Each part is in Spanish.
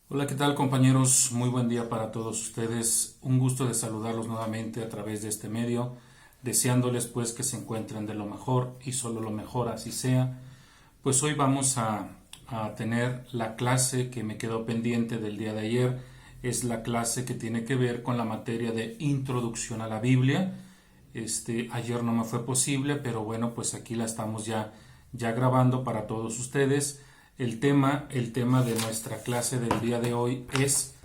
Hola, ¿qué tal compañeros? Muy buen día para todos ustedes. Un gusto de saludarlos nuevamente a través de este medio, deseándoles pues que se encuentren de lo mejor y solo lo mejor así sea. Pues hoy vamos a tener la clase que me quedó pendiente del día de ayer. Es la clase que tiene que ver con la materia de introducción a la Biblia. Ayer no me fue posible, pero bueno, pues aquí la estamos ya grabando para todos ustedes. El tema de nuestra clase del día de hoy es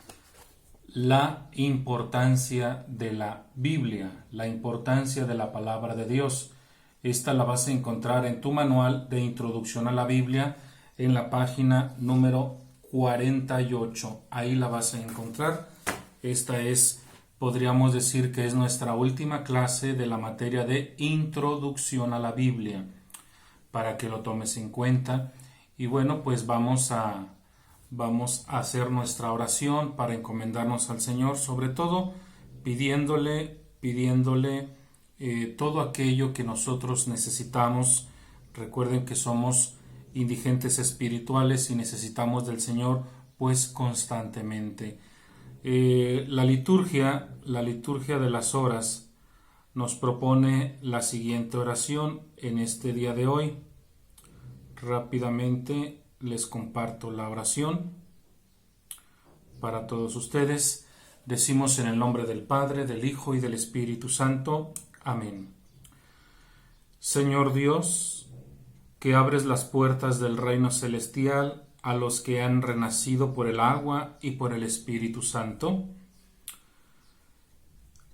la importancia de la Biblia, la importancia de la palabra de Dios. Esta la vas a encontrar en tu manual de introducción a la Biblia en la página número 48. Ahí la vas a encontrar. Esta es, podríamos decir que es nuestra última clase de la materia de introducción a la Biblia, para que lo tomes en cuenta. Y bueno, pues vamos a hacer nuestra oración para encomendarnos al Señor, sobre todo pidiéndole todo aquello que nosotros necesitamos. Recuerden que somos indigentes espirituales y necesitamos del Señor pues constantemente. La liturgia de las horas nos propone la siguiente oración en este día de hoy. Rápidamente les comparto la oración para todos ustedes. Decimos en el nombre del Padre, del Hijo y del Espíritu Santo. Amén. Señor Dios, que abres las puertas del reino celestial a los que han renacido por el agua y por el Espíritu Santo,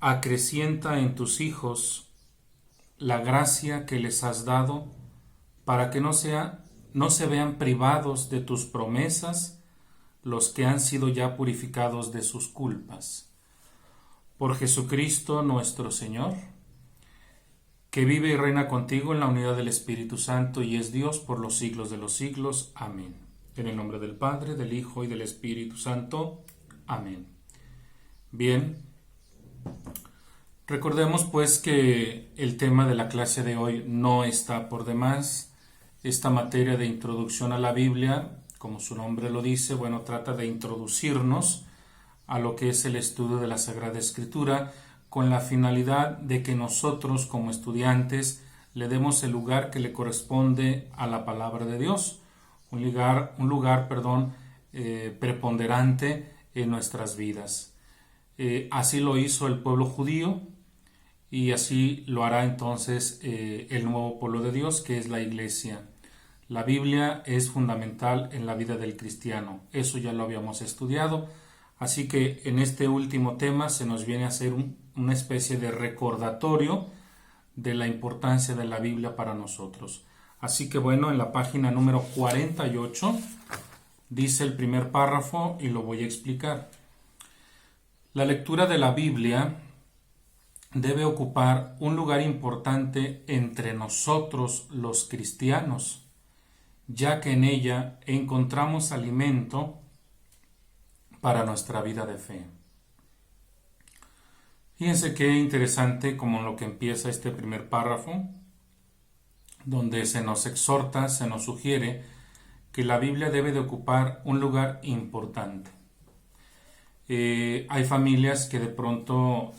acrecienta en tus hijos la gracia que les has dado para que no se vean privados de tus promesas los que han sido ya purificados de sus culpas. Por Jesucristo nuestro Señor, que vive y reina contigo en la unidad del Espíritu Santo y es Dios por los siglos de los siglos. Amén. En el nombre del Padre, del Hijo y del Espíritu Santo. Amén. Bien. Recordemos pues que el tema de la clase de hoy no está por demás. Esta materia de introducción a la Biblia, como su nombre lo dice, bueno, trata de introducirnos a lo que es el estudio de la Sagrada Escritura con la finalidad de que nosotros como estudiantes le demos el lugar que le corresponde a la palabra de Dios, un lugar, preponderante en nuestras vidas. Así lo hizo el pueblo judío y así lo hará entonces el nuevo pueblo de Dios, que es la Iglesia. La Biblia es fundamental en la vida del cristiano, eso ya lo habíamos estudiado, así que en este último tema se nos viene a hacer una especie de recordatorio de la importancia de la Biblia para nosotros. Así que bueno, en la página número 48 dice el primer párrafo y lo voy a explicar. La lectura de la Biblia debe ocupar un lugar importante entre nosotros los cristianos, ya que en ella encontramos alimento para nuestra vida de fe. Fíjense qué interesante como lo que empieza este primer párrafo, donde se nos exhorta, se nos sugiere que la Biblia debe de ocupar un lugar importante. Hay familias que de pronto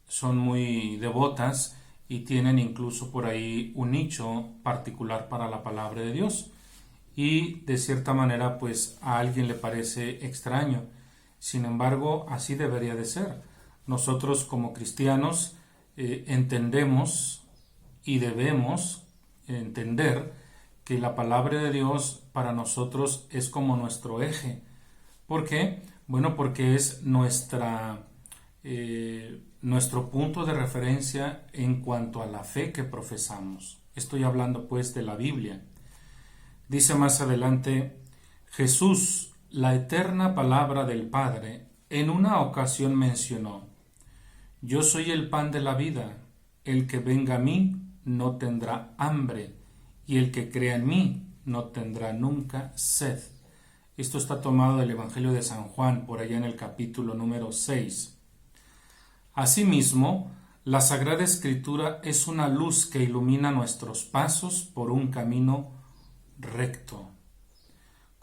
son muy devotas y tienen incluso por ahí un nicho particular para la palabra de Dios y de cierta manera pues a alguien le parece extraño. Sin embargo, así debería de ser. Nosotros como cristianos entendemos y debemos entender que la palabra de Dios para nosotros es como nuestro eje. ¿Por qué? Bueno, porque es nuestro punto de referencia en cuanto a la fe que profesamos. Estoy hablando pues de la Biblia. Dice más adelante, Jesús, la eterna palabra del Padre, en una ocasión mencionó, yo soy el pan de la vida, el que venga a mí no tendrá hambre, y el que crea en mí no tendrá nunca sed. Esto está tomado del Evangelio de San Juan, por allá en el capítulo número 6. Asimismo, la Sagrada Escritura es una luz que ilumina nuestros pasos por un camino recto.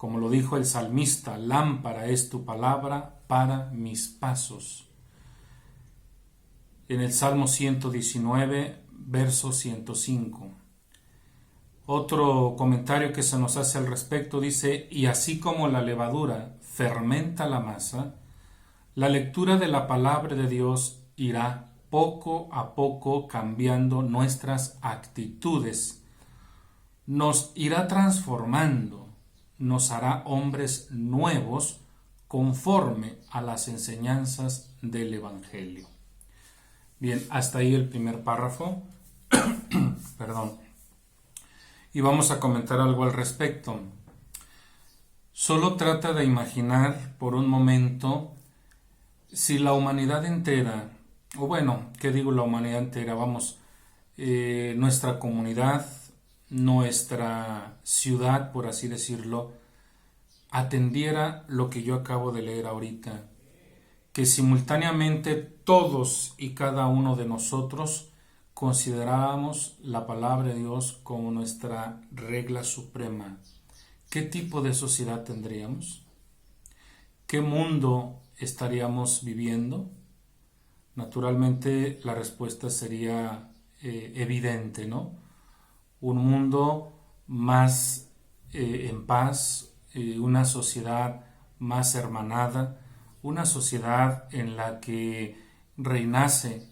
Como lo dijo el salmista, lámpara es tu palabra para mis pasos. En el Salmo 119, verso 105. Otro comentario que se nos hace al respecto dice: y así como la levadura fermenta la masa, la lectura de la palabra de Dios irá poco a poco cambiando nuestras actitudes, nos irá transformando, nos hará hombres nuevos conforme a las enseñanzas del Evangelio. Bien, hasta ahí el primer párrafo. Perdón. Y vamos a comentar algo al respecto. Solo trata de imaginar por un momento si la humanidad entera, o bueno, ¿qué digo la humanidad entera? Vamos, nuestra comunidad, nuestra ciudad, por así decirlo, atendiera lo que yo acabo de leer ahorita, que simultáneamente todos y cada uno de nosotros considerábamos la palabra de Dios como nuestra regla suprema, ¿qué tipo de sociedad tendríamos? ¿Qué mundo estaríamos viviendo? Naturalmente la respuesta sería evidente, ¿no? Un mundo más en paz, una sociedad más hermanada, una sociedad en la que reinase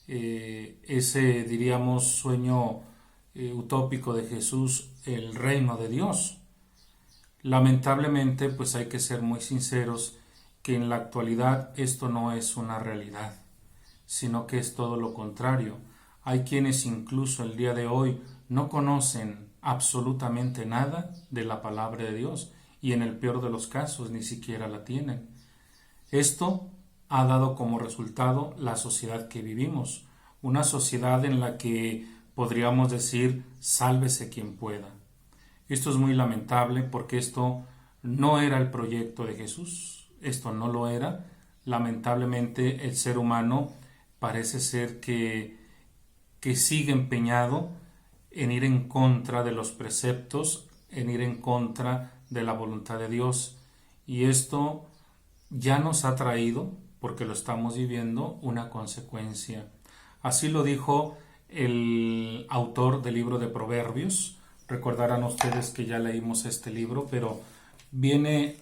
ese, diríamos, sueño utópico de Jesús, el reino de Dios. Lamentablemente, pues hay que ser muy sinceros que en la actualidad esto no es una realidad, sino que es todo lo contrario. Hay quienes incluso el día de hoy no conocen absolutamente nada de la palabra de Dios y en el peor de los casos ni siquiera la tienen. Esto ha dado como resultado la sociedad que vivimos, una sociedad en la que podríamos decir sálvese quien pueda. Esto es muy lamentable porque esto no era el proyecto de Jesús, esto no lo era. Lamentablemente el ser humano parece ser que sigue empeñado en ir en contra de los preceptos, en ir en contra de la voluntad de Dios. Y esto ya nos ha traído, porque lo estamos viviendo, una consecuencia. Así lo dijo el autor del libro de Proverbios. Recordarán ustedes que ya leímos este libro, pero viene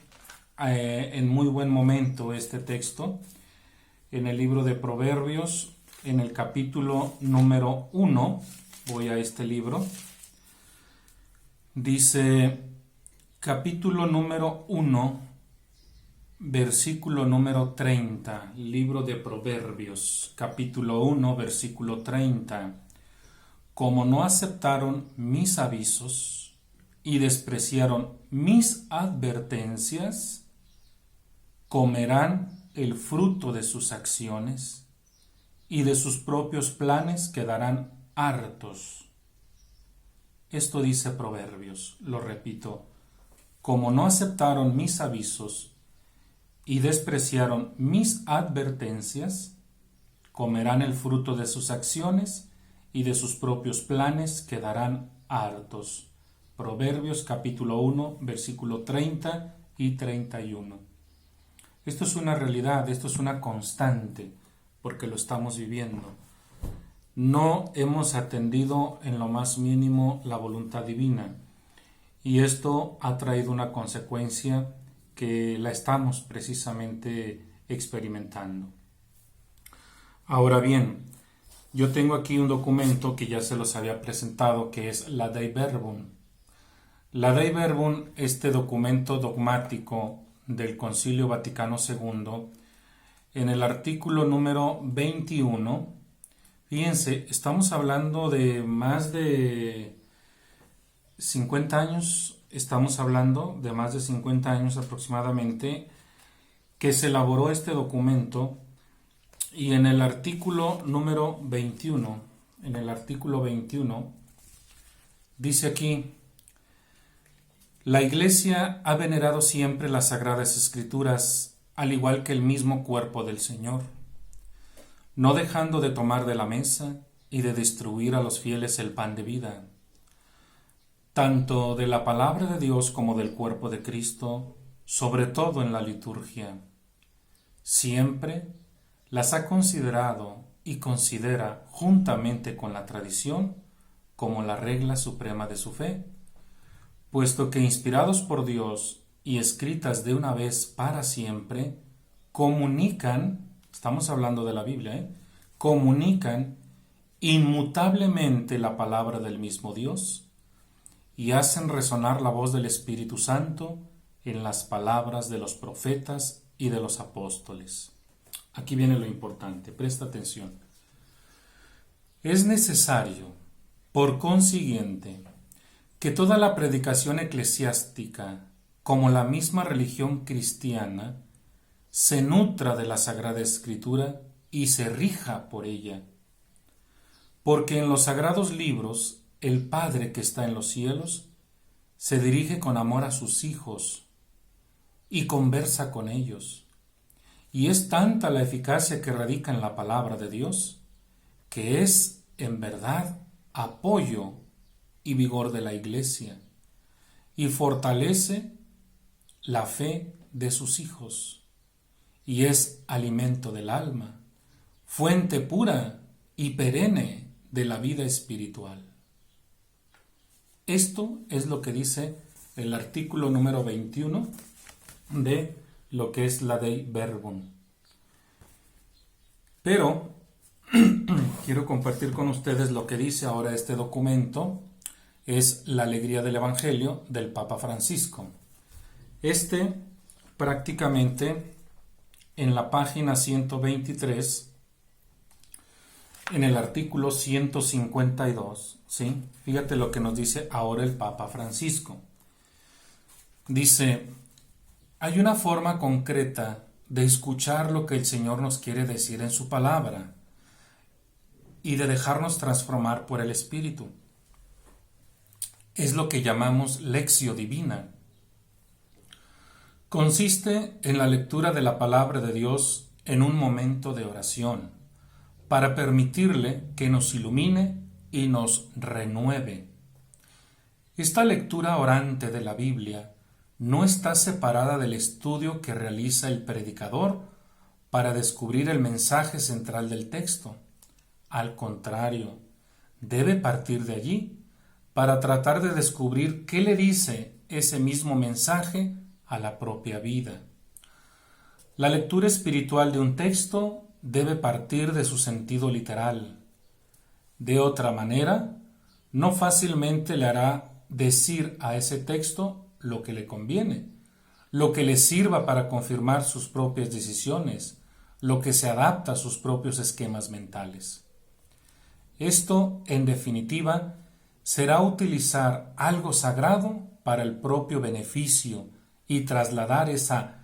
en muy buen momento este texto. En el libro de Proverbios, en el capítulo número 1, voy a este libro, dice, capítulo número 1, versículo número 30, libro de Proverbios, capítulo 1, versículo 30. Como no aceptaron mis avisos y despreciaron mis advertencias, comerán el fruto de sus acciones y de sus propios planes quedarán hartos. Esto dice Proverbios, lo repito, como no aceptaron mis avisos y despreciaron mis advertencias, comerán el fruto de sus acciones y de sus propios planes quedarán hartos. Proverbios capítulo 1, versículo 30 y 31. Esto es una realidad, esto es una constante, porque lo estamos viviendo. No hemos atendido en lo más mínimo la voluntad divina, y esto ha traído una consecuencia que la estamos precisamente experimentando. Ahora bien, yo tengo aquí un documento que ya se los había presentado, que es la Dei Verbum. La Dei Verbum, este documento dogmático del Concilio Vaticano II, en el artículo número 21, fíjense, estamos hablando de más de 50 años, estamos hablando de más de 50 años aproximadamente, que se elaboró este documento, y en el artículo número 21, dice aquí, la Iglesia ha venerado siempre las Sagradas Escrituras, al igual que el mismo cuerpo del Señor, no dejando de tomar de la mesa y de distribuir a los fieles el pan de vida. tanto de la palabra de Dios como del cuerpo de Cristo, sobre todo en la liturgia. Siempre las ha considerado y considera, juntamente con la tradición, como la regla suprema de su fe, puesto que inspirados por Dios y escritas de una vez para siempre, comunican, estamos hablando de la Biblia, comunican inmutablemente la palabra del mismo Dios y hacen resonar la voz del Espíritu Santo en las palabras de los profetas y de los apóstoles. Aquí viene lo importante, presta atención. Es necesario, por consiguiente, que toda la predicación eclesiástica, como la misma religión cristiana, se nutra de la Sagrada Escritura y se rija por ella. Porque en los sagrados libros, el Padre que está en los cielos se dirige con amor a sus hijos y conversa con ellos. Y es tanta la eficacia que radica en la palabra de Dios, que es, en verdad, apoyo y vigor de la Iglesia, y fortalece la fe de sus hijos, y es alimento del alma, fuente pura y perenne de la vida espiritual. Esto es lo que dice el artículo número 21 de lo que es la Dei Verbum. Pero quiero compartir con ustedes lo que dice ahora este documento, es la alegría del Evangelio del Papa Francisco. Prácticamente en la página 123, en el artículo 152, ¿sí? Fíjate lo que nos dice ahora el Papa Francisco. Dice: hay una forma concreta de escuchar lo que el Señor nos quiere decir en su palabra y de dejarnos transformar por el Espíritu. Es lo que llamamos lectio divina. Consiste en la lectura de la palabra de Dios en un momento de oración, para permitirle que nos ilumine y nos renueve. Esta lectura orante de la Biblia no está separada del estudio que realiza el predicador para descubrir el mensaje central del texto. Al contrario, debe partir de allí para tratar de descubrir qué le dice ese mismo mensaje a la propia vida. La lectura espiritual de un texto debe partir de su sentido literal. De otra manera, no fácilmente le hará decir a ese texto lo que le conviene, lo que le sirva para confirmar sus propias decisiones, lo que se adapta a sus propios esquemas mentales. Esto, en definitiva, será utilizar algo sagrado para el propio beneficio y trasladar esa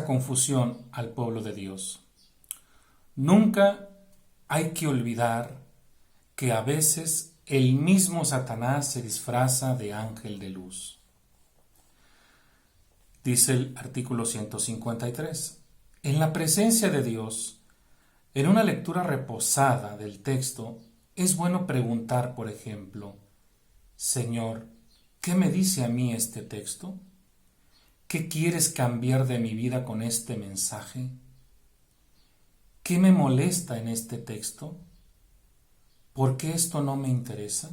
confusión al pueblo de Dios. Nunca hay que olvidar que a veces el mismo Satanás se disfraza de ángel de luz. Dice el artículo 153. En la presencia de Dios, en una lectura reposada del texto, es bueno preguntar, por ejemplo: Señor, ¿qué me dice a mí este texto? ¿Qué quieres cambiar de mi vida con este mensaje? ¿Qué me molesta en este texto? ¿Por qué esto no me interesa?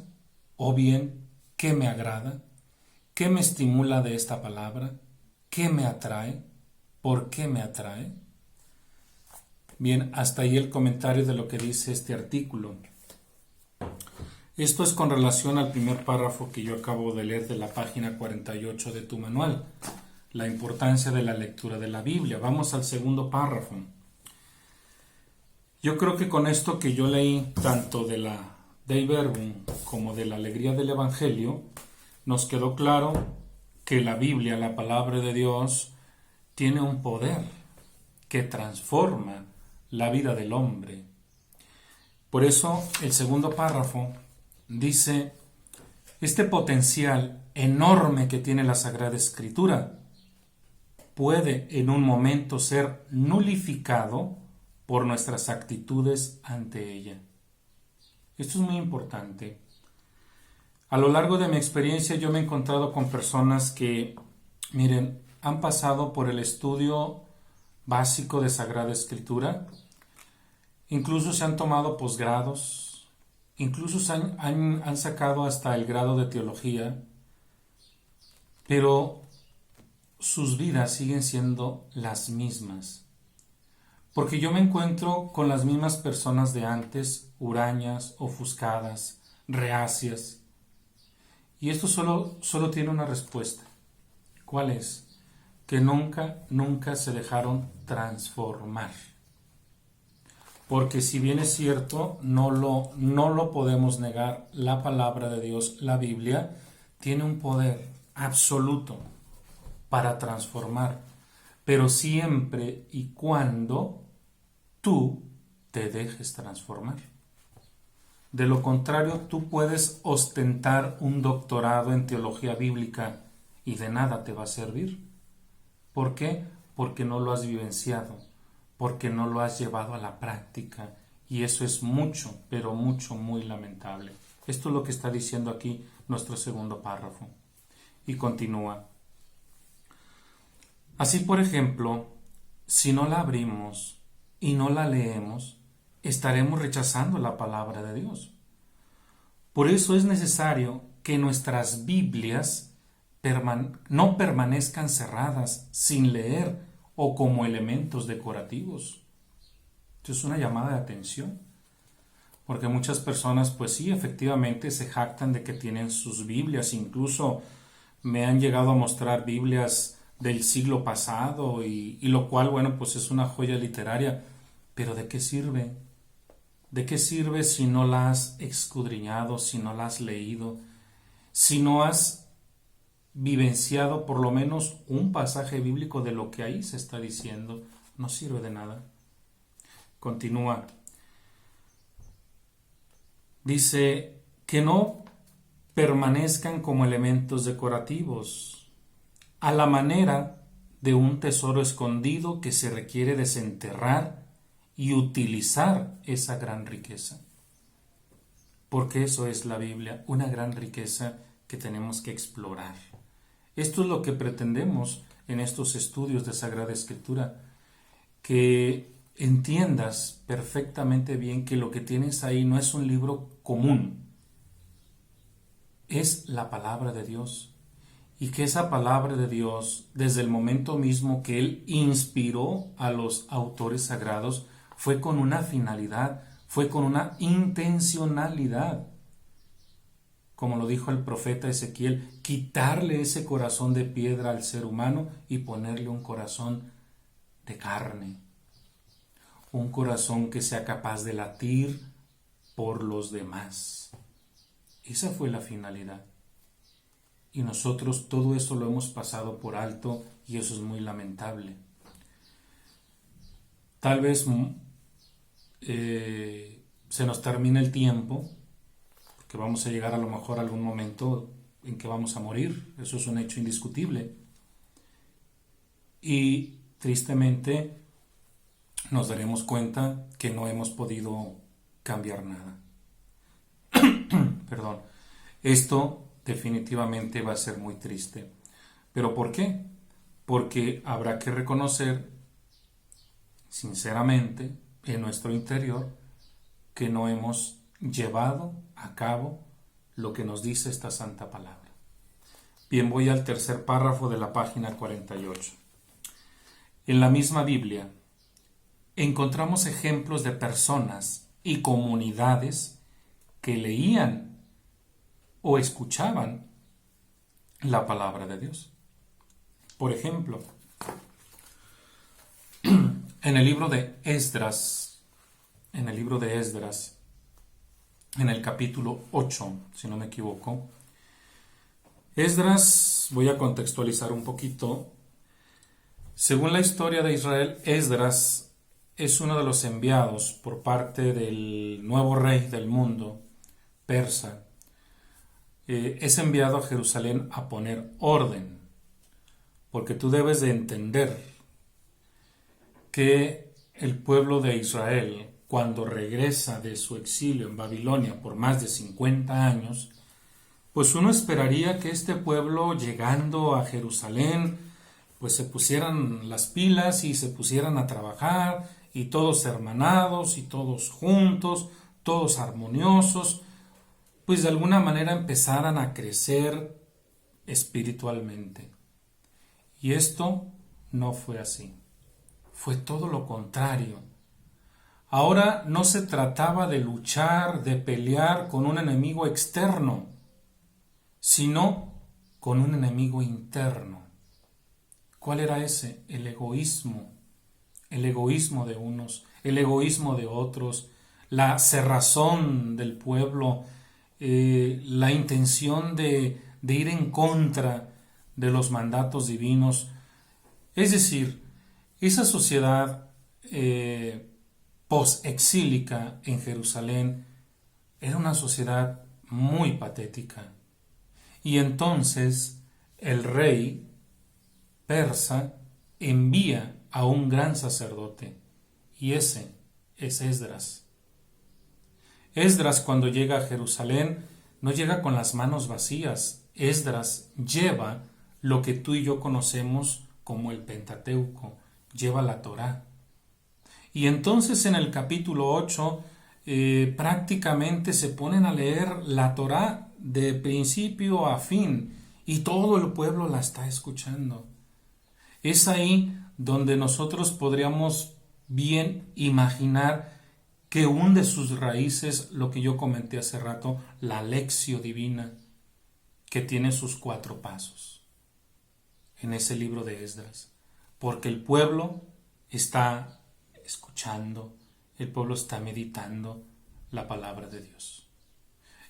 O bien, ¿qué me agrada? ¿Qué me estimula de esta palabra? ¿Qué me atrae? ¿Por qué me atrae? Bien, hasta ahí el comentario de lo que dice este artículo. Esto es con relación al primer párrafo que yo acabo de leer de la página 48 de tu manual, la importancia de la lectura de la Biblia. Vamos al segundo párrafo. Yo creo que con esto que yo leí, tanto de la Dei Verbum como de la alegría del Evangelio, nos quedó claro que la Biblia, la palabra de Dios, tiene un poder que transforma la vida del hombre. Por eso el segundo párrafo dice: este potencial enorme que tiene la Sagrada Escritura puede en un momento ser nulificado por nuestras actitudes ante ella. Esto es muy importante. A lo largo de mi experiencia yo me he encontrado con personas que, miren, han pasado por el estudio básico de Sagrada Escritura, incluso se han tomado posgrados, incluso han sacado hasta el grado de teología, pero sus vidas siguen siendo las mismas. Porque yo me encuentro con las mismas personas de antes, hurañas, ofuscadas, reacias. Y esto solo tiene una respuesta. ¿Cuál es? Que nunca se dejaron transformar. Porque si bien es cierto, no lo podemos negar, la palabra de Dios, la Biblia, tiene un poder absoluto para transformar, pero siempre y cuando tú te dejes transformar. De lo contrario, tú puedes ostentar un doctorado en teología bíblica y de nada te va a servir. ¿Por qué? Porque no lo has vivenciado, porque no lo has llevado a la práctica, y eso es mucho, pero mucho, muy lamentable. Esto es lo que está diciendo aquí nuestro segundo párrafo. Y continúa. Así, por ejemplo, si no la abrimos y no la leemos, estaremos rechazando la palabra de Dios. Por eso es necesario que nuestras Biblias no permanezcan cerradas, sin leer o como elementos decorativos. Esto es una llamada de atención, porque muchas personas, pues sí, efectivamente se jactan de que tienen sus Biblias, incluso me han llegado a mostrar Biblias del siglo pasado y lo cual, bueno, pues es una joya literaria, pero ¿de qué sirve? ¿De qué sirve si no la has escudriñado, si no la has leído, si no has vivenciado por lo menos un pasaje bíblico de lo que ahí se está diciendo? No sirve de nada. Continúa. Dice que no permanezcan como elementos decorativos, a la manera de un tesoro escondido que se requiere desenterrar y utilizar esa gran riqueza. Porque eso es la Biblia, una gran riqueza que tenemos que explorar. Esto es lo que pretendemos en estos estudios de Sagrada Escritura, que entiendas perfectamente bien que lo que tienes ahí no es un libro común, es la palabra de Dios. Y que esa palabra de Dios, desde el momento mismo que Él inspiró a los autores sagrados, fue con una finalidad, fue con una intencionalidad. Como lo dijo el profeta Ezequiel, quitarle ese corazón de piedra al ser humano y ponerle un corazón de carne. Un corazón que sea capaz de latir por los demás. Esa fue la finalidad. Y nosotros todo eso lo hemos pasado por alto y eso es muy lamentable. Tal vez se nos termine el tiempo, porque vamos a llegar a lo mejor a algún momento en que vamos a morir. Eso es un hecho indiscutible. Y tristemente nos daremos cuenta que no hemos podido cambiar nada. Perdón. Esto definitivamente va a ser muy triste. ¿Pero por qué? Porque habrá que reconocer, sinceramente, en nuestro interior, que no hemos llevado a cabo lo que nos dice esta santa palabra. Bien, voy al tercer párrafo de la página 48. En la misma Biblia encontramos ejemplos de personas y comunidades que leían o escuchaban la palabra de Dios. Por ejemplo, en el libro de Esdras, en el capítulo 8, si no me equivoco, Esdras, voy a contextualizar un poquito. Según la historia de Israel, Esdras es uno de los enviados por parte del nuevo rey del mundo, persa. Es enviado a Jerusalén a poner orden, porque tú debes de entender que el pueblo de Israel, cuando regresa de su exilio en Babilonia por más de 50 años, pues uno esperaría que este pueblo, llegando a Jerusalén, pues se pusieran las pilas y se pusieran a trabajar, y todos hermanados y todos juntos, todos armoniosos, pues de alguna manera empezaran a crecer espiritualmente. Y esto no fue así. Fue todo lo contrario. Ahora no se trataba de luchar, de pelear con un enemigo externo, sino con un enemigo interno. ¿Cuál era ese? El egoísmo de unos, el egoísmo de otros, la cerrazón del pueblo, la intención de ir en contra de los mandatos divinos. Es decir, esa sociedad post-exílica en Jerusalén era una sociedad muy patética. Y entonces el rey persa envía a un gran sacerdote, y ese es Esdras. Esdras, cuando llega a Jerusalén, no llega con las manos vacías. Esdras lleva lo que tú y yo conocemos como el Pentateuco, lleva la Torá. Y entonces en el capítulo 8 prácticamente se ponen a leer la Torá de principio a fin, y todo el pueblo la está escuchando. Es ahí donde nosotros podríamos bien imaginar que hunde sus raíces lo que yo comenté hace rato, la lección divina, que tiene sus 4 pasos en ese libro de Esdras. Porque el pueblo está escuchando, el pueblo está meditando la palabra de Dios.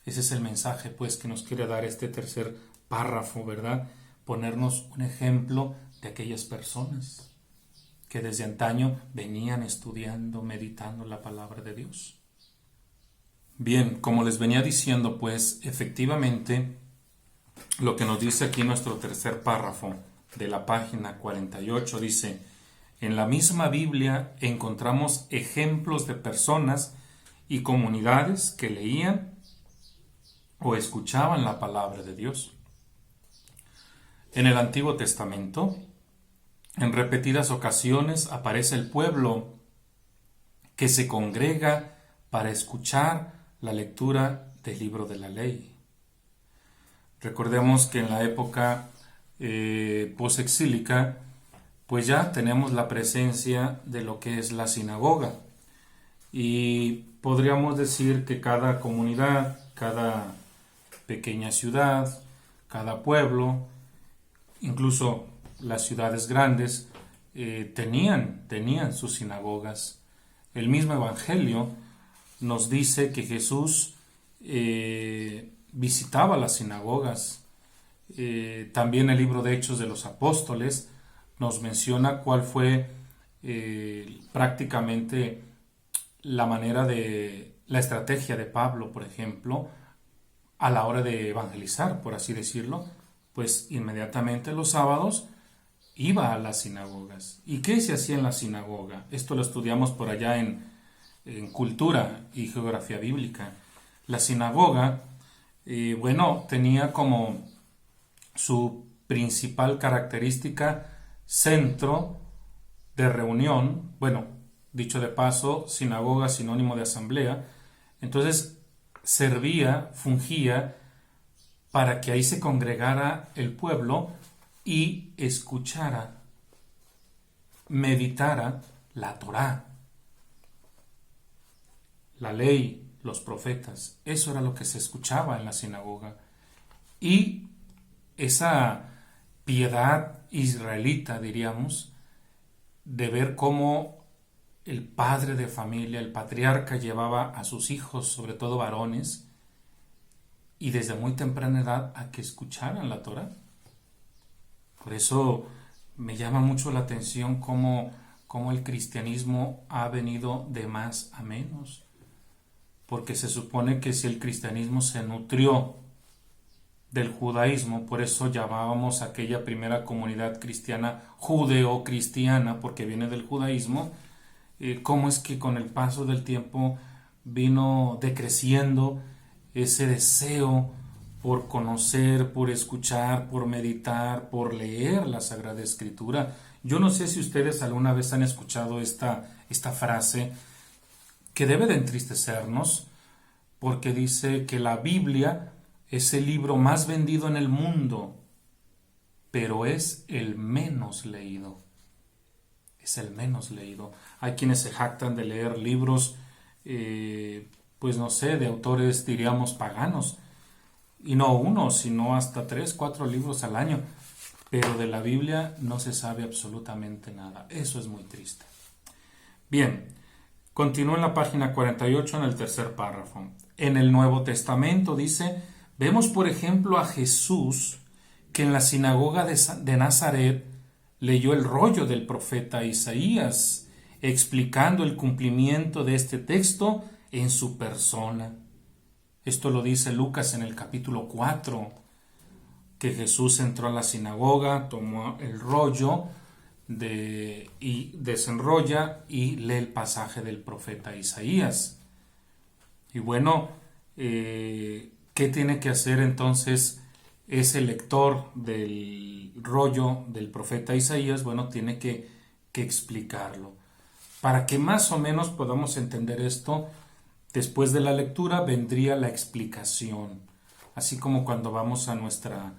Ese es el mensaje, pues, que nos quiere dar este tercer párrafo, ¿verdad? Ponernos un ejemplo de aquellas personas que desde antaño venían estudiando, meditando la palabra de Dios. Bien, como les venía diciendo, pues, efectivamente, lo que nos dice aquí nuestro tercer párrafo de la página 48 dice: en la misma Biblia encontramos ejemplos de personas y comunidades que leían o escuchaban la palabra de Dios. En el Antiguo Testamento, en repetidas ocasiones aparece el pueblo que se congrega para escuchar la lectura del libro de la ley. Recordemos que en la época posexílica, pues ya tenemos la presencia de lo que es la sinagoga, y podríamos decir que cada comunidad, cada pequeña ciudad, cada pueblo, incluso las ciudades grandes, tenían sus sinagogas. El mismo Evangelio nos dice que Jesús visitaba las sinagogas. También el libro de Hechos de los Apóstoles nos menciona cuál fue prácticamente la estrategia de Pablo, por ejemplo, a la hora de evangelizar, por así decirlo. Pues inmediatamente los sábados iba a las sinagogas. ¿Y qué se hacía en la sinagoga? Esto lo estudiamos por allá en cultura y geografía bíblica. La sinagoga, tenía como su principal característica centro de reunión. Bueno, dicho de paso, sinagoga sinónimo de asamblea. Entonces fungía para que ahí se congregara el pueblo y escuchara, meditara la Torá, la ley, los profetas. Eso era lo que se escuchaba en la sinagoga. Y esa piedad israelita, diríamos, de ver cómo el padre de familia, el patriarca, llevaba a sus hijos, sobre todo varones, y desde muy temprana edad, a que escucharan la Torá. Por eso me llama mucho la atención cómo el cristianismo ha venido de más a menos. Porque se supone que si el cristianismo se nutrió del judaísmo, por eso llamábamos a aquella primera comunidad cristiana judeo-cristiana, porque viene del judaísmo, cómo es que con el paso del tiempo vino decreciendo ese deseo por conocer, por escuchar, por meditar, por leer la Sagrada Escritura. Yo no sé si ustedes alguna vez han escuchado esta frase que debe de entristecernos, porque dice que la Biblia es el libro más vendido en el mundo, pero es el menos leído. Es el menos leído. Hay quienes se jactan de leer libros, pues no sé, de autores, diríamos, paganos. Y no uno, sino hasta 3, 4 libros al año. Pero de la Biblia no se sabe absolutamente nada. Eso es muy triste. Bien, continúa en la página 48 en el tercer párrafo. En el Nuevo Testamento dice, vemos por ejemplo a Jesús que en la sinagoga de Nazaret leyó el rollo del profeta Isaías, explicando el cumplimiento de este texto en su persona. Esto lo dice Lucas en el capítulo 4, que Jesús entró a la sinagoga, tomó el rollo y desenrolla y lee el pasaje del profeta Isaías. Y bueno, ¿qué tiene que hacer entonces ese lector del rollo del profeta Isaías? Bueno, tiene que explicarlo. Para que más o menos podamos entender esto, después de la lectura vendría la explicación. Así como cuando vamos a la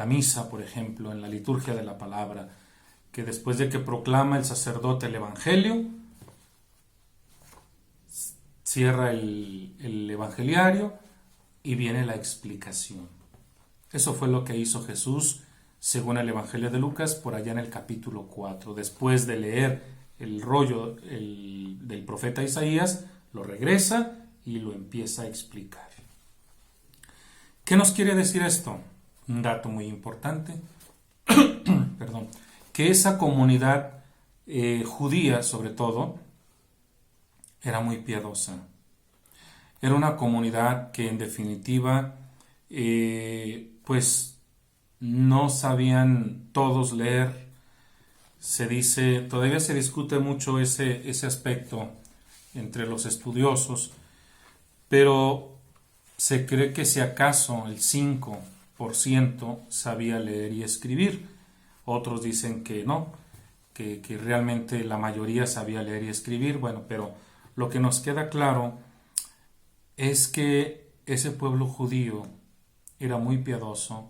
misa, por ejemplo, en la liturgia de la palabra, que después de que proclama el sacerdote el evangelio, cierra el evangeliario y viene la explicación. Eso fue lo que hizo Jesús según el Evangelio de Lucas por allá en el capítulo 4. Después de leer el rollo del profeta Isaías, lo regresa y lo empieza a explicar. ¿Qué nos quiere decir esto? Un dato muy importante, perdón, que esa comunidad judía, sobre todo, era muy piadosa. Era una comunidad que en definitiva, pues no sabían todos leer. Se dice, todavía se discute mucho ese aspecto entre los estudiosos, pero se cree que si acaso el 5% sabía leer y escribir. Otros dicen que no, que realmente la mayoría sabía leer y escribir. Bueno, pero lo que nos queda claro es que ese pueblo judío era muy piadoso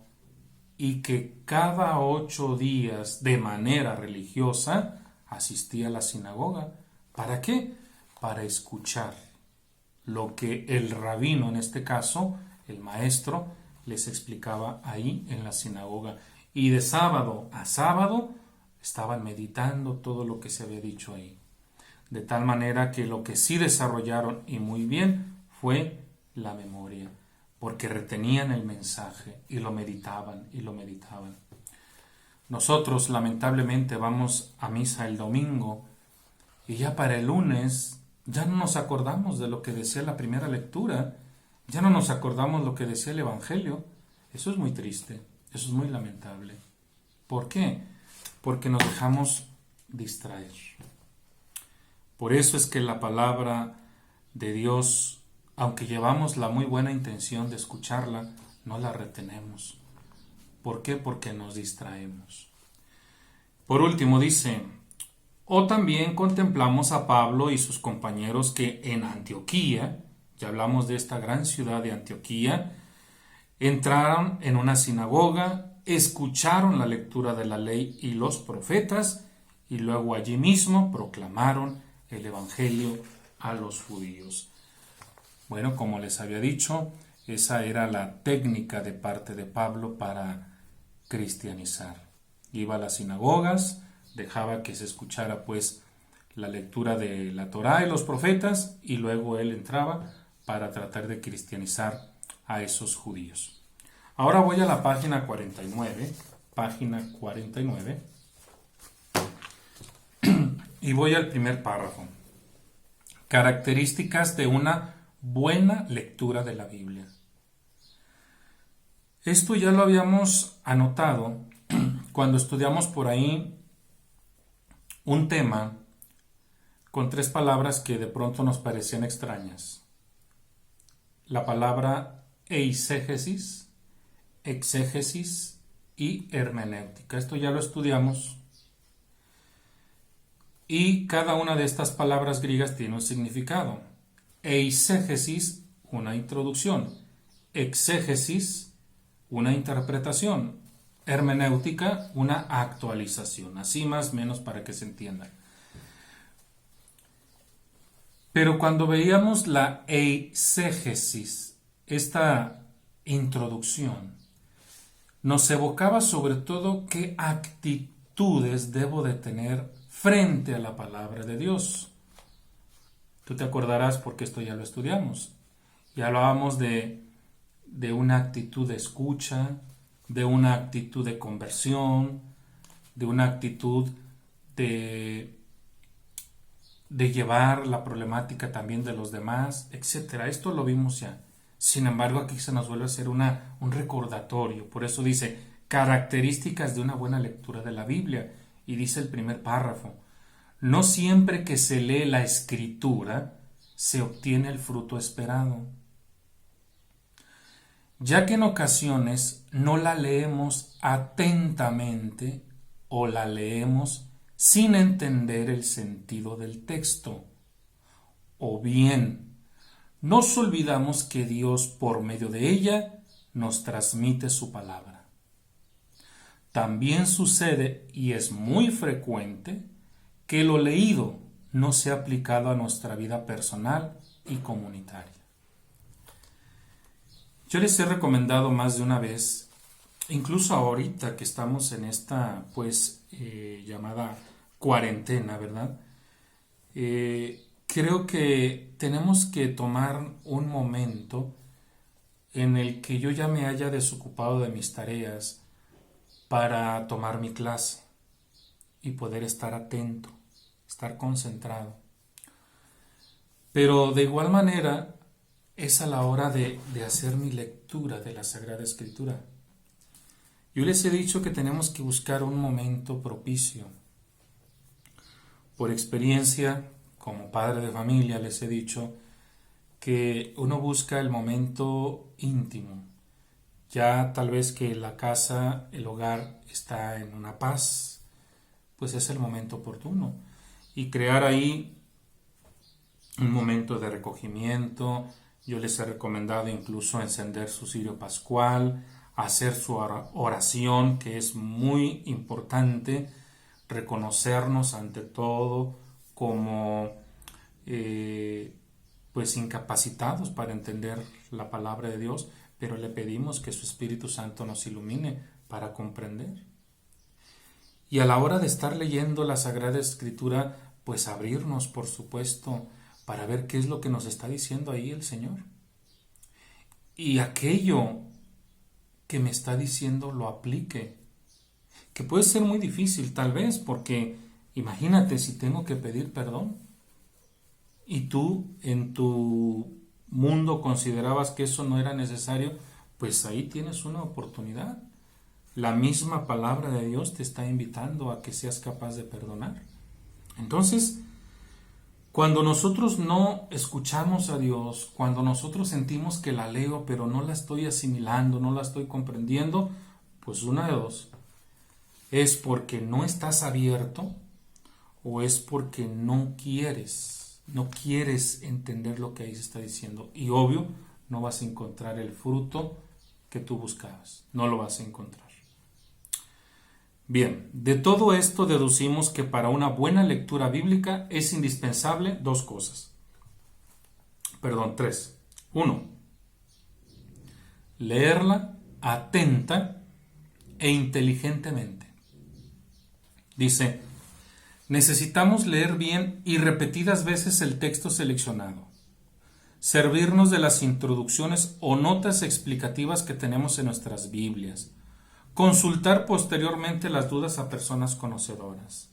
y que cada 8 días de manera religiosa asistía a la sinagoga. ¿Para qué? Para escuchar lo que el rabino, en este caso, el maestro, les explicaba ahí en la sinagoga. Y de sábado a sábado estaban meditando todo lo que se había dicho ahí. De tal manera que lo que sí desarrollaron, y muy bien, fue la memoria, porque retenían el mensaje y lo meditaban y lo meditaban. Nosotros lamentablemente vamos a misa el domingo y ya para el lunes ya no nos acordamos de lo que decía la primera lectura, ya no nos acordamos lo que decía el Evangelio. Eso es muy triste, eso es muy lamentable. ¿Por qué? Porque nos dejamos distraer. Por eso es que la palabra de Dios, aunque llevamos la muy buena intención de escucharla, no la retenemos. ¿Por qué? Porque nos distraemos. Por último dice, o también contemplamos a Pablo y sus compañeros que en Antioquía, ya hablamos de esta gran ciudad de Antioquía, entraron en una sinagoga, escucharon la lectura de la ley y los profetas, y luego allí mismo proclamaron el evangelio a los judíos. Bueno, como les había dicho, esa era la técnica de parte de Pablo para cristianizar. Iba a las sinagogas, dejaba que se escuchara pues la lectura de la Torá y los profetas, y luego él entraba para tratar de cristianizar a esos judíos. Ahora voy a la página 49, y voy al primer párrafo. Características de una buena lectura de la Biblia. Esto ya lo habíamos anotado cuando estudiamos por ahí un tema con 3 palabras que de pronto nos parecían extrañas. La palabra eisegesis, exégesis y hermenéutica. Esto ya lo estudiamos. Y cada una de estas palabras griegas tiene un significado. Eisegesis, una introducción. Exégesis, una interpretación. Hermenéutica, una actualización. Así más o menos para que se entienda. Pero cuando veíamos la eisegesis, esta introducción, nos evocaba sobre todo qué actitudes debo de tener frente a la palabra de Dios. Tú te acordarás porque esto ya lo estudiamos. Ya hablábamos de una actitud de escucha, de una actitud de conversión, de una actitud de llevar la problemática también de los demás, etcétera. Esto lo vimos ya. Sin embargo, aquí se nos vuelve a hacer un recordatorio. Por eso dice, características de una buena lectura de la Biblia. Y dice el primer párrafo, no siempre que se lee la Escritura se obtiene el fruto esperado, ya que en ocasiones no la leemos atentamente o la leemos sin entender el sentido del texto, o bien nos olvidamos que Dios por medio de ella nos transmite su palabra. También sucede, y es muy frecuente, que lo leído no sea aplicado a nuestra vida personal y comunitaria. Yo les he recomendado más de una vez, incluso ahorita que estamos en esta llamada cuarentena, ¿verdad? Creo que tenemos que tomar un momento en el que yo ya me haya desocupado de mis tareas para tomar mi clase y poder estar atento, estar concentrado. Pero de igual manera es a la hora de hacer mi lectura de la Sagrada Escritura. Yo les he dicho que tenemos que buscar un momento propicio. Por experiencia, como padre de familia, les he dicho que uno busca el momento íntimo. Ya tal vez que la casa, el hogar está en una paz, pues es el momento oportuno. Y crear ahí un momento de recogimiento. Yo les he recomendado incluso encender su cirio pascual, hacer su oración, que es muy importante, reconocernos ante todo como incapacitados para entender la palabra de Dios, pero le pedimos que su Espíritu Santo nos ilumine para comprender. Y a la hora de estar leyendo la Sagrada Escritura, pues abrirnos, por supuesto, para ver qué es lo que nos está diciendo ahí el Señor. Y aquello que me está diciendo lo aplique. Que puede ser muy difícil tal vez, porque imagínate si tengo que pedir perdón. Y tú en tu mundo considerabas que eso no era necesario, pues ahí tienes una oportunidad. La misma palabra de Dios te está invitando a que seas capaz de perdonar. Entonces, cuando nosotros no escuchamos a Dios, cuando nosotros sentimos que la leo pero no la estoy asimilando, no la estoy comprendiendo, pues una de dos, es porque no estás abierto o es porque no quieres entender lo que ahí se está diciendo. Y obvio, no vas a encontrar el fruto que tú buscabas, no lo vas a encontrar. Bien, de todo esto deducimos que para una buena lectura bíblica es indispensable tres. 1. Leerla atenta e inteligentemente. Dice, necesitamos leer bien y repetidas veces el texto seleccionado, servirnos de las introducciones o notas explicativas que tenemos en nuestras Biblias, consultar posteriormente las dudas a personas conocedoras.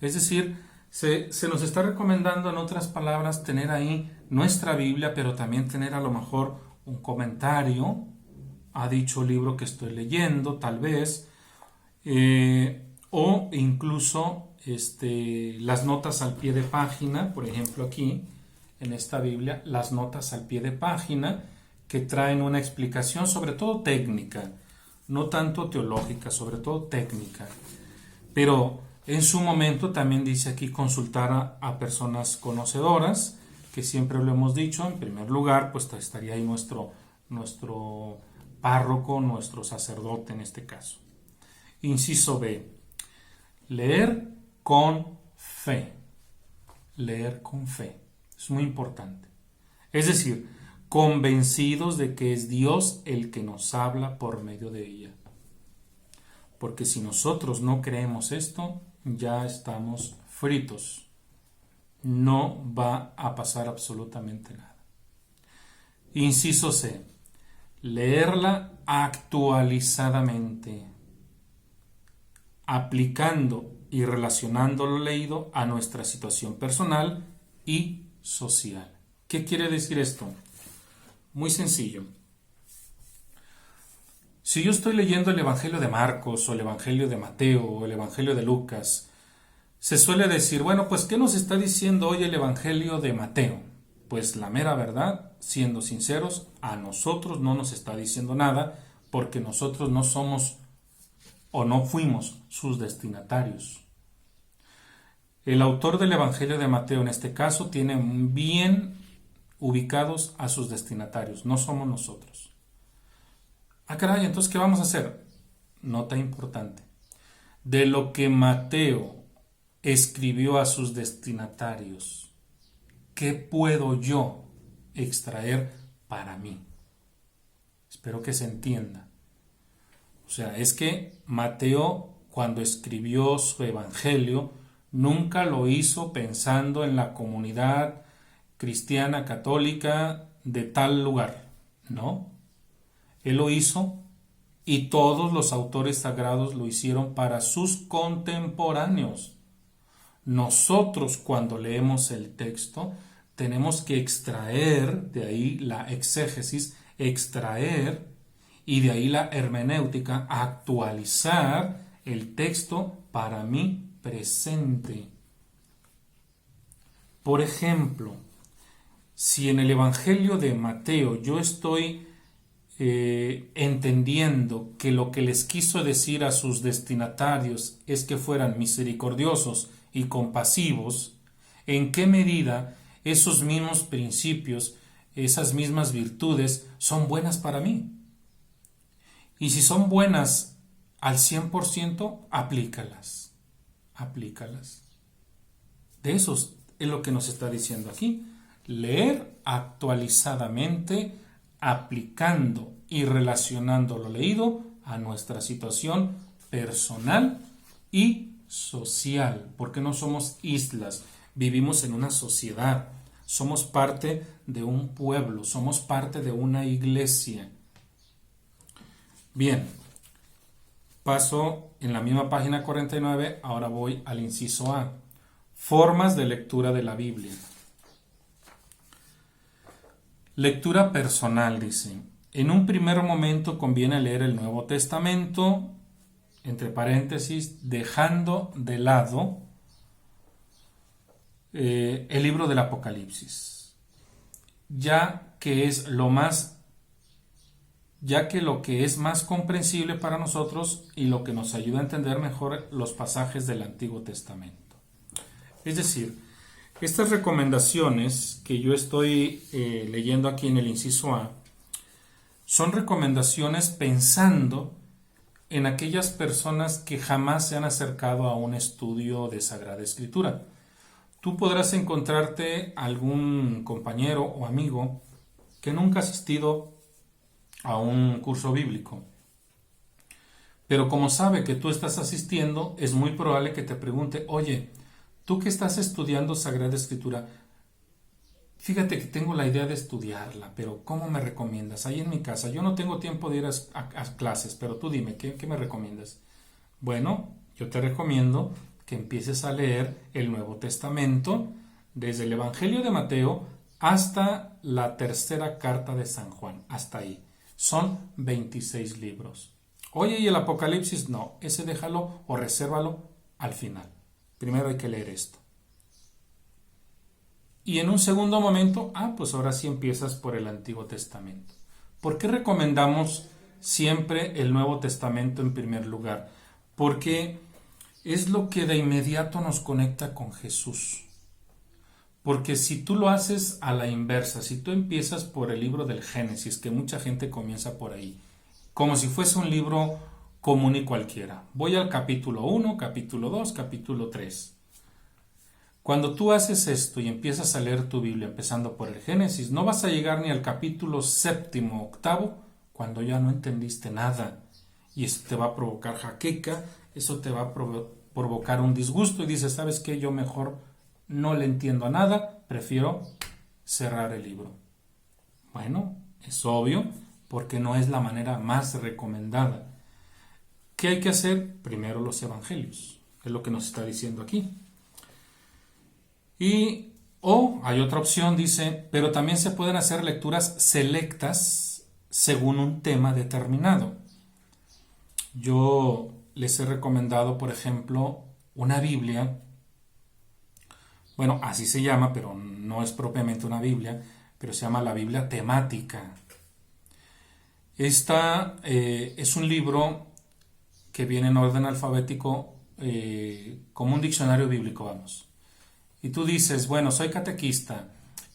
Es decir, se nos está recomendando, en otras palabras, tener ahí nuestra Biblia, pero también tener a lo mejor un comentario a dicho libro que estoy leyendo, tal vez, o incluso las notas al pie de página, por ejemplo aquí, en esta Biblia, las notas al pie de página, que traen una explicación, sobre todo técnica, no tanto teológica, sobre todo técnica. Pero en su momento también dice aquí consultar a personas conocedoras, que siempre lo hemos dicho. En primer lugar, pues estaría ahí nuestro párroco, nuestro sacerdote en este caso. Inciso B. Leer con fe. Leer con fe. Es muy importante. Es decir, convencidos de que es Dios el que nos habla por medio de ella. Porque si nosotros no creemos esto, ya estamos fritos. No va a pasar absolutamente nada. Inciso C. Leerla actualizadamente, aplicando y relacionando lo leído a nuestra situación personal y social. ¿Qué quiere decir esto? Muy sencillo. Si yo estoy leyendo el Evangelio de Marcos o el Evangelio de Mateo o el Evangelio de Lucas, se suele decir, bueno, pues ¿qué nos está diciendo hoy el Evangelio de Mateo? Pues la mera verdad, siendo sinceros, a nosotros no nos está diciendo nada porque nosotros no somos o no fuimos sus destinatarios. El autor del Evangelio de Mateo en este caso tiene bien ubicados a sus destinatarios, no somos nosotros. Ah, caray, entonces ¿qué vamos a hacer? Nota importante. De lo que Mateo escribió a sus destinatarios, ¿qué puedo yo extraer para mí? Espero que se entienda. O sea, es que Mateo, cuando escribió su evangelio, nunca lo hizo pensando en la comunidad cristiana católica de tal lugar, ¿no? Él lo hizo y todos los autores sagrados lo hicieron para sus contemporáneos. Nosotros, cuando leemos el texto, tenemos que extraer, de ahí la exégesis, extraer, y de ahí la hermenéutica, actualizar el texto para mi presente. Por ejemplo, si en el Evangelio de Mateo yo estoy entendiendo que lo que les quiso decir a sus destinatarios es que fueran misericordiosos y compasivos, ¿en qué medida esos mismos principios, esas mismas virtudes son buenas para mí? Y si son buenas al 100%, aplícalas. Aplícalas. De eso es lo que nos está diciendo aquí. Leer actualizadamente, aplicando y relacionando lo leído a nuestra situación personal y social, porque no somos islas, vivimos en una sociedad, somos parte de un pueblo, somos parte de una iglesia. Bien, paso en la misma página 49, ahora voy al inciso A. Formas de lectura de la Biblia. Lectura personal, dice. En un primer momento conviene leer el Nuevo Testamento, entre paréntesis, dejando de lado el libro del Apocalipsis, ya que lo que es más comprensible para nosotros y lo que nos ayuda a entender mejor los pasajes del Antiguo Testamento. Es decir, estas recomendaciones que yo estoy leyendo aquí en el inciso A son recomendaciones pensando en aquellas personas que jamás se han acercado a un estudio de Sagrada Escritura. Tú podrás encontrarte algún compañero o amigo que nunca ha asistido a un curso bíblico, pero como sabe que tú estás asistiendo, es muy probable que te pregunte, oye, tú que estás estudiando Sagrada Escritura, fíjate que tengo la idea de estudiarla, pero ¿cómo me recomiendas? Ahí en mi casa, yo no tengo tiempo de ir a clases, pero tú dime, ¿qué me recomiendas? Bueno, yo te recomiendo que empieces a leer el Nuevo Testamento, desde el Evangelio de Mateo hasta la tercera carta de San Juan, hasta ahí. Son 26 libros. Oye, ¿y el Apocalipsis? No, ese déjalo o resérvalo al final. Primero hay que leer esto. Y en un segundo momento, pues ahora sí empiezas por el Antiguo Testamento. ¿Por qué recomendamos siempre el Nuevo Testamento en primer lugar? Porque es lo que de inmediato nos conecta con Jesús. Porque si tú lo haces a la inversa, si tú empiezas por el libro del Génesis, que mucha gente comienza por ahí, como si fuese un libro común y cualquiera. Voy al capítulo 1, capítulo 2, capítulo 3. Cuando tú haces esto y empiezas a leer tu Biblia empezando por el Génesis, no vas a llegar ni al capítulo 7º, 8º, cuando ya no entendiste nada. Y eso te va a provocar jaqueca, eso te va a provocar un disgusto y dices, ¿sabes qué? Yo mejor no le entiendo a nada, prefiero cerrar el libro. Bueno, es obvio, porque no es la manera más recomendada. ¿Qué hay que hacer? Primero los evangelios, es lo que nos está diciendo aquí. O hay otra opción, dice, pero también se pueden hacer lecturas selectas según un tema determinado. Yo les he recomendado, por ejemplo, una Biblia. Bueno, así se llama, pero no es propiamente una Biblia, pero se llama la Biblia temática. Esta es un libro que viene en orden alfabético, como un diccionario bíblico, vamos. Y tú dices, bueno, soy catequista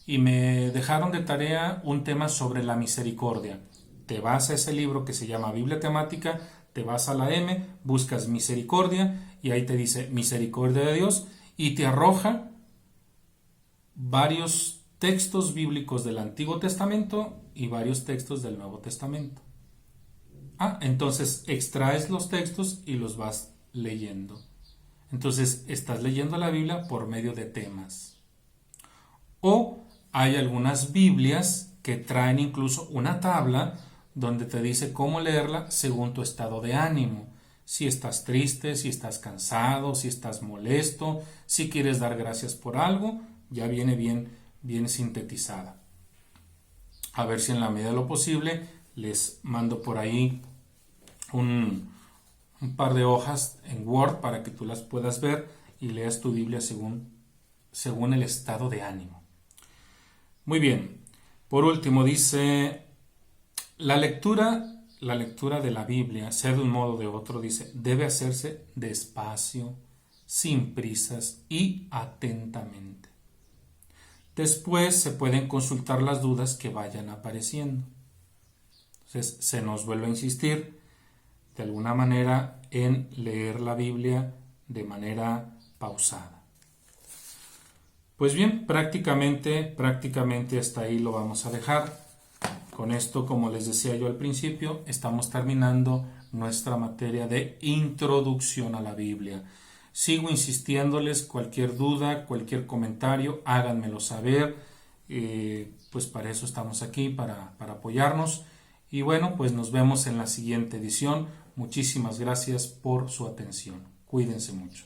y me dejaron de tarea un tema sobre la misericordia. Te vas a ese libro que se llama Biblia temática, te vas a la M, buscas misericordia y ahí te dice misericordia de Dios y te arroja varios textos bíblicos del Antiguo Testamento y varios textos del Nuevo Testamento. Entonces extraes los textos y los vas leyendo. Entonces estás leyendo la Biblia por medio de temas. O hay algunas Biblias que traen incluso una tabla donde te dice cómo leerla según tu estado de ánimo. Si estás triste, si estás cansado, si estás molesto, si quieres dar gracias por algo, ya viene bien sintetizada. A ver si en la medida de lo posible les mando por ahí un par de hojas en Word para que tú las puedas ver y leas tu Biblia según el estado de ánimo. Muy bien. Por último dice, la lectura de la Biblia, sea de un modo o de otro, dice, debe hacerse despacio, sin prisas y atentamente. Después se pueden consultar las dudas que vayan apareciendo. Entonces se nos vuelve a insistir de alguna manera en leer la Biblia de manera pausada. Pues bien, prácticamente hasta ahí lo vamos a dejar. Con esto, como les decía yo al principio, estamos terminando nuestra materia de introducción a la Biblia. Sigo insistiéndoles, cualquier duda, cualquier comentario, háganmelo saber. Pues para eso estamos aquí, para apoyarnos. Y bueno, pues nos vemos en la siguiente edición. Muchísimas gracias por su atención. Cuídense mucho.